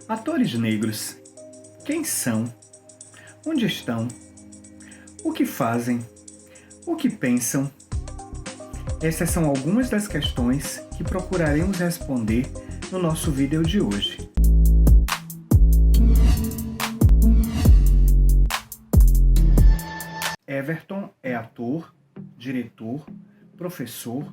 Atores negros. Quem são? Onde estão? O que fazem? O que pensam? Essas são algumas das questões que procuraremos responder no nosso vídeo de hoje. Everton é ator, diretor, professor,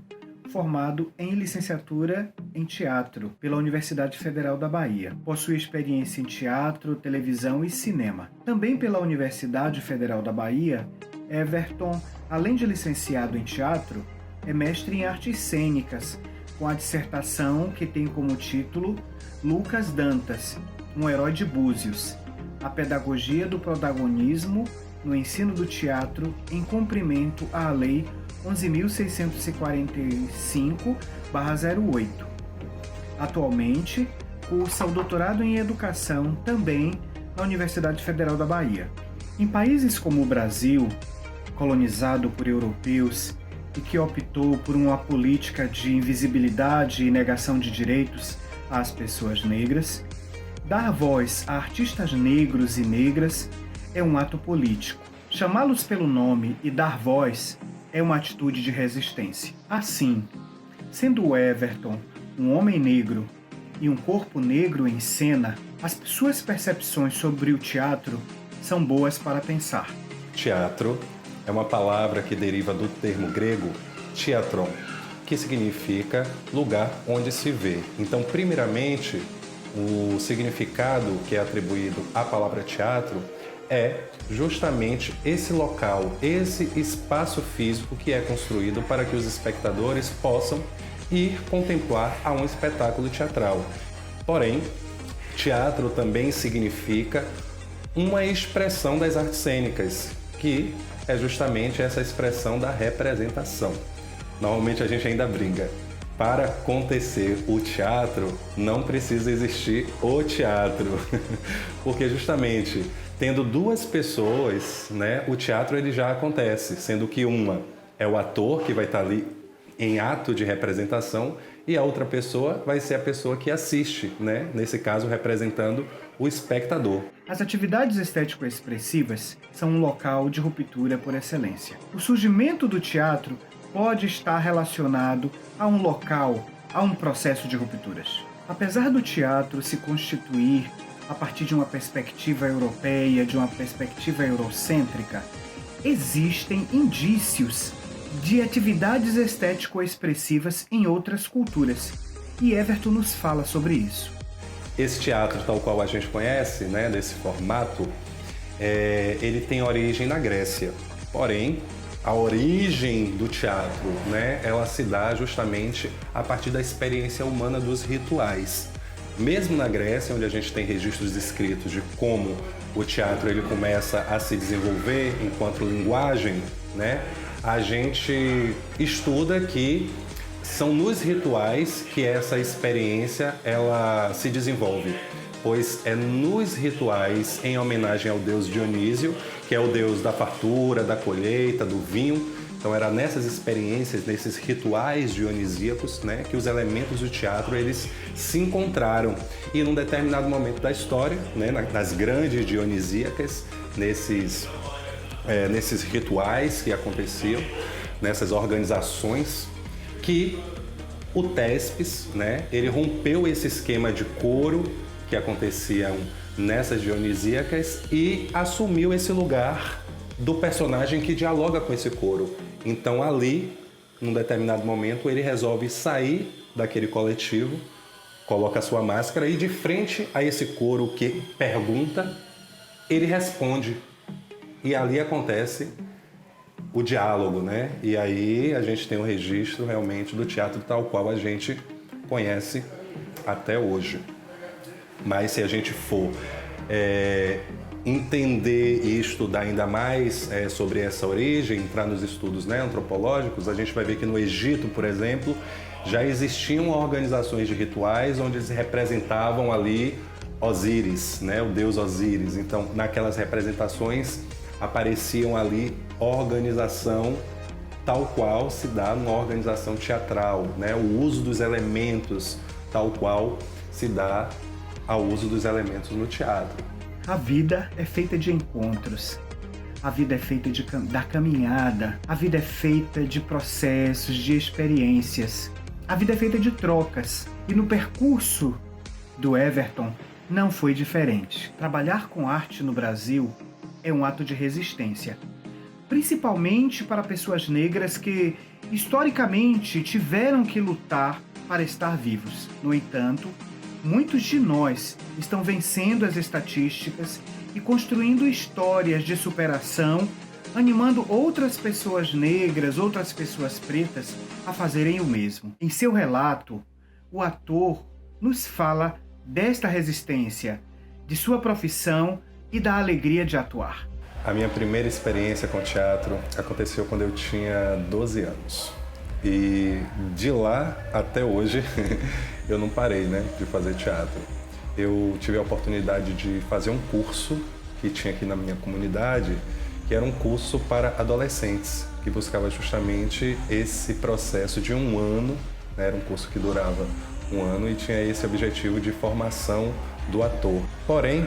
formado em licenciatura em teatro pela Universidade Federal da Bahia. Possui experiência em teatro, televisão e cinema. Também pela Universidade Federal da Bahia, Everton, além de licenciado em teatro, é mestre em artes cênicas, com a dissertação que tem como título Lucas Dantas, um herói de Búzios, a pedagogia do protagonismo no ensino do teatro em cumprimento à Lei 11.645/08. Atualmente, cursa o doutorado em Educação também na Universidade Federal da Bahia. Em países como o Brasil, colonizado por europeus e que optou por uma política de invisibilidade e negação de direitos às pessoas negras, dar voz a artistas negros e negras é um ato político. Chamá-los pelo nome e dar voz é uma atitude de resistência. Assim, sendo o Everton um homem negro e um corpo negro em cena, as suas percepções sobre o teatro são boas para pensar. Teatro é uma palavra que deriva do termo grego theatron, que significa lugar onde se vê. Então, primeiramente, o significado que é atribuído à palavra teatro é justamente esse local, esse espaço físico que é construído para que os espectadores possam ir contemplar a um espetáculo teatral. Porém, teatro também significa uma expressão das artes cênicas, que é justamente essa expressão da representação. Normalmente a gente ainda brinca. Para acontecer o teatro, não precisa existir o teatro. Porque justamente tendo duas pessoas, né, o teatro ele já acontece, sendo que uma é o ator que vai estar ali em ato de representação e a outra pessoa vai ser a pessoa que assiste, né, nesse caso representando o espectador. As atividades estético-expressivas são um local de ruptura por excelência. O surgimento do teatro pode estar relacionado a um local, a um processo de rupturas. Apesar do teatro se constituir a partir de uma perspectiva europeia, de uma perspectiva eurocêntrica, existem indícios de atividades estético-expressivas em outras culturas, e Everton nos fala sobre isso. Esse teatro, tal qual a gente conhece, né, desse formato, ele tem origem na Grécia. Porém, a origem do teatro, né, ela se dá justamente a partir da experiência humana dos rituais. Mesmo na Grécia, onde a gente tem registros escritos de como o teatro ele começa a se desenvolver enquanto linguagem, né, a gente estuda que são nos rituais que essa experiência ela se desenvolve, pois é nos rituais em homenagem ao deus Dionísio, que é o deus da fartura, da colheita, do vinho. Então era nessas experiências, nesses rituais dionisíacos, né, que os elementos do teatro eles se encontraram. E num determinado momento da história, né, nas grandes dionisíacas, nesses rituais que aconteciam, nessas organizações, que o Thespis, né, ele rompeu esse esquema de coro que aconteciam nessas dionisíacas e assumiu esse lugar do personagem que dialoga com esse coro. Então ali, num determinado momento, ele resolve sair daquele coletivo, coloca a sua máscara e de frente a esse coro que pergunta, ele responde. E ali acontece o diálogo, né? E aí a gente tem um registro realmente do teatro tal qual a gente conhece até hoje. Mas se a gente for entender e estudar ainda mais sobre essa origem, entrar nos estudos, né, antropológicos, a gente vai ver que no Egito, por exemplo, já existiam organizações de rituais onde eles representavam ali Osíris, né, o deus Osíris. Então, naquelas representações apareciam ali organização tal qual se dá numa organização teatral, né, o uso dos elementos tal qual se dá ao uso dos elementos no teatro. A vida é feita de encontros. A vida é feita da caminhada. A vida é feita de processos, de experiências. A vida é feita de trocas. E no percurso do Everton não foi diferente. Trabalhar com arte no Brasil é um ato de resistência, principalmente para pessoas negras que, historicamente, tiveram que lutar para estar vivos. No entanto, muitos de nós estão vencendo as estatísticas e construindo histórias de superação, animando outras pessoas negras, outras pessoas pretas a fazerem o mesmo. Em seu relato, o ator nos fala desta resistência, de sua profissão e da alegria de atuar. A minha primeira experiência com teatro aconteceu quando eu tinha 12 anos. E de lá até hoje eu não parei, de fazer teatro. Eu tive a oportunidade de fazer um curso que tinha aqui na minha comunidade, que era um curso para adolescentes, que buscava justamente esse processo de um ano, era um curso que durava um ano e tinha esse objetivo de formação do ator. Porém,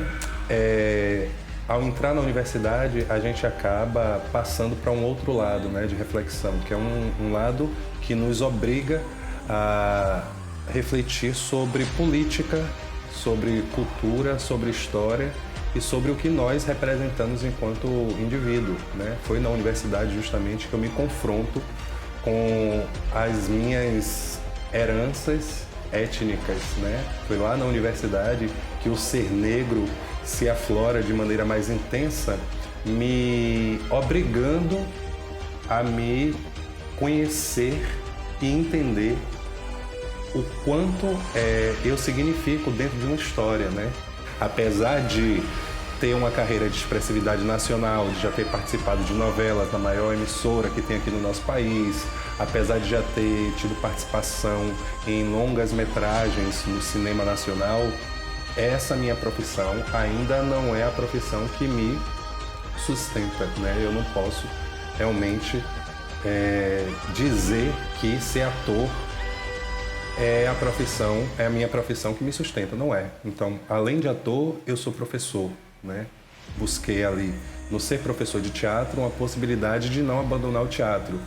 ao entrar na universidade, a gente acaba passando para um outro lado, de reflexão, que é um lado que nos obriga a refletir sobre política, sobre cultura, sobre história e sobre o que nós representamos enquanto indivíduo, Foi na universidade justamente que eu me confronto com as minhas heranças étnicas, Foi lá na universidade que o ser negro se aflora de maneira mais intensa, me obrigando a me conhecer e entender o quanto eu significo dentro de uma história, Apesar de ter uma carreira de expressividade nacional, de já ter participado de novelas na maior emissora que tem aqui no nosso país, apesar de já ter tido participação em longas metragens no cinema nacional, essa minha profissão ainda não é a profissão que me sustenta, Eu não posso realmente dizer que ser ator é a minha profissão que me sustenta, não é. Então, além de ator, eu sou professor, Busquei ali, no ser professor de teatro, uma possibilidade de não abandonar o teatro.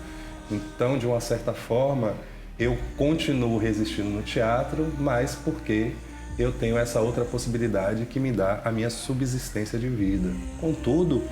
Então, de uma certa forma, eu continuo resistindo no teatro, mas porque eu tenho essa outra possibilidade que me dá a minha subsistência de vida. Contudo,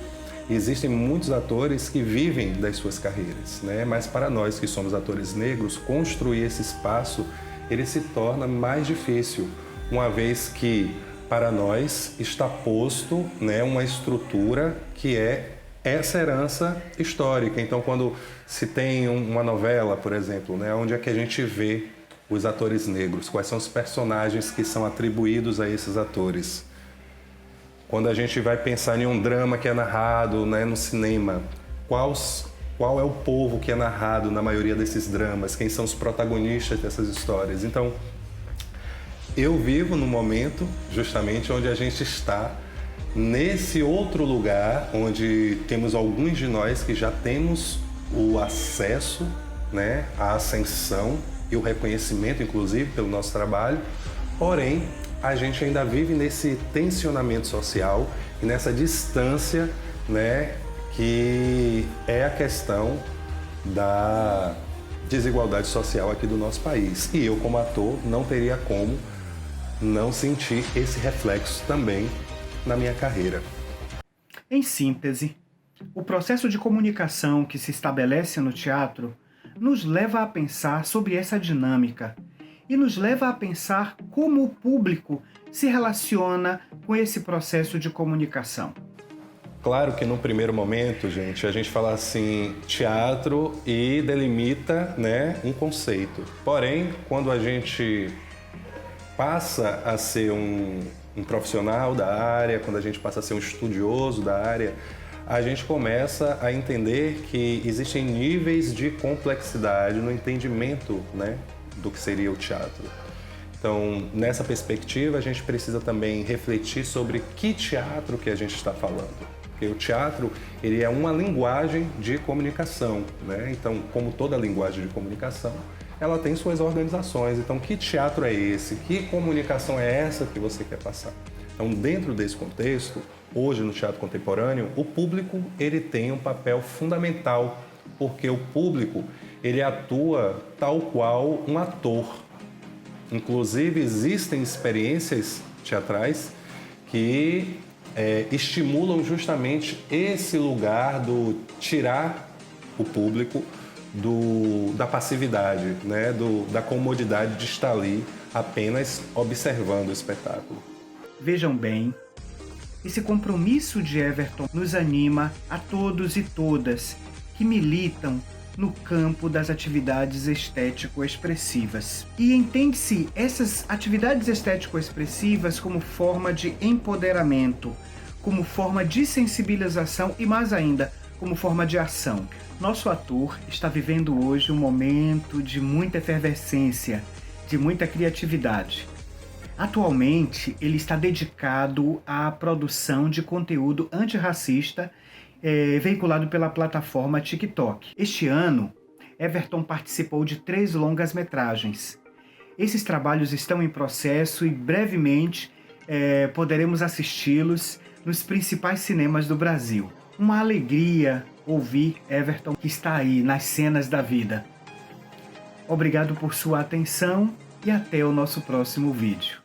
existem muitos atores que vivem das suas carreiras, Mas para nós que somos atores negros, construir esse espaço, ele se torna mais difícil, uma vez que para nós está posto, uma estrutura que é essa herança histórica. Então, quando se tem uma novela, por exemplo, onde é que a gente vê os atores negros? Quais são os personagens que são atribuídos a esses atores? Quando a gente vai pensar em um drama que é narrado, no cinema, qual é o povo que é narrado na maioria desses dramas? Quem são os protagonistas dessas histórias? Então, eu vivo no momento justamente onde a gente está nesse outro lugar, onde temos alguns de nós que já temos o acesso, à ascensão e o reconhecimento, inclusive, pelo nosso trabalho, porém, a gente ainda vive nesse tensionamento social e nessa distância, que é a questão da desigualdade social aqui do nosso país. E eu, como ator, não teria como não sentir esse reflexo também na minha carreira. Em síntese, o processo de comunicação que se estabelece no teatro nos leva a pensar sobre essa dinâmica e nos leva a pensar como o público se relaciona com esse processo de comunicação. Claro que no primeiro momento, a gente fala assim, teatro e delimita, um conceito. Porém, quando a gente passa a ser um profissional da área, quando a gente passa a ser um estudioso da área, a gente começa a entender que existem níveis de complexidade no entendimento, do que seria o teatro. Então, nessa perspectiva, a gente precisa também refletir sobre que teatro que a gente está falando. Porque o teatro, ele é uma linguagem de comunicação, Então, como toda linguagem de comunicação, ela tem suas organizações. Então, que teatro é esse? Que comunicação é essa que você quer passar? Então, dentro desse contexto, hoje no teatro contemporâneo, o público ele tem um papel fundamental, porque o público ele atua tal qual um ator. Inclusive, existem experiências teatrais que estimulam justamente esse lugar do tirar o público da passividade, né? Da comodidade de estar ali apenas observando o espetáculo. Vejam bem, esse compromisso de Everton nos anima a todos e todas que militam no campo das atividades estético-expressivas. E entende-se essas atividades estético-expressivas como forma de empoderamento, como forma de sensibilização e, mais ainda, como forma de ação. Nosso ator está vivendo hoje um momento de muita efervescência, de muita criatividade. Atualmente, ele está dedicado à produção de conteúdo antirracista veiculado pela plataforma TikTok. Este ano, Everton participou de 3 longas-metragens. Esses trabalhos estão em processo e brevemente poderemos assisti-los nos principais cinemas do Brasil. Uma alegria ouvir Everton, que está aí nas cenas da vida. Obrigado por sua atenção e até o nosso próximo vídeo.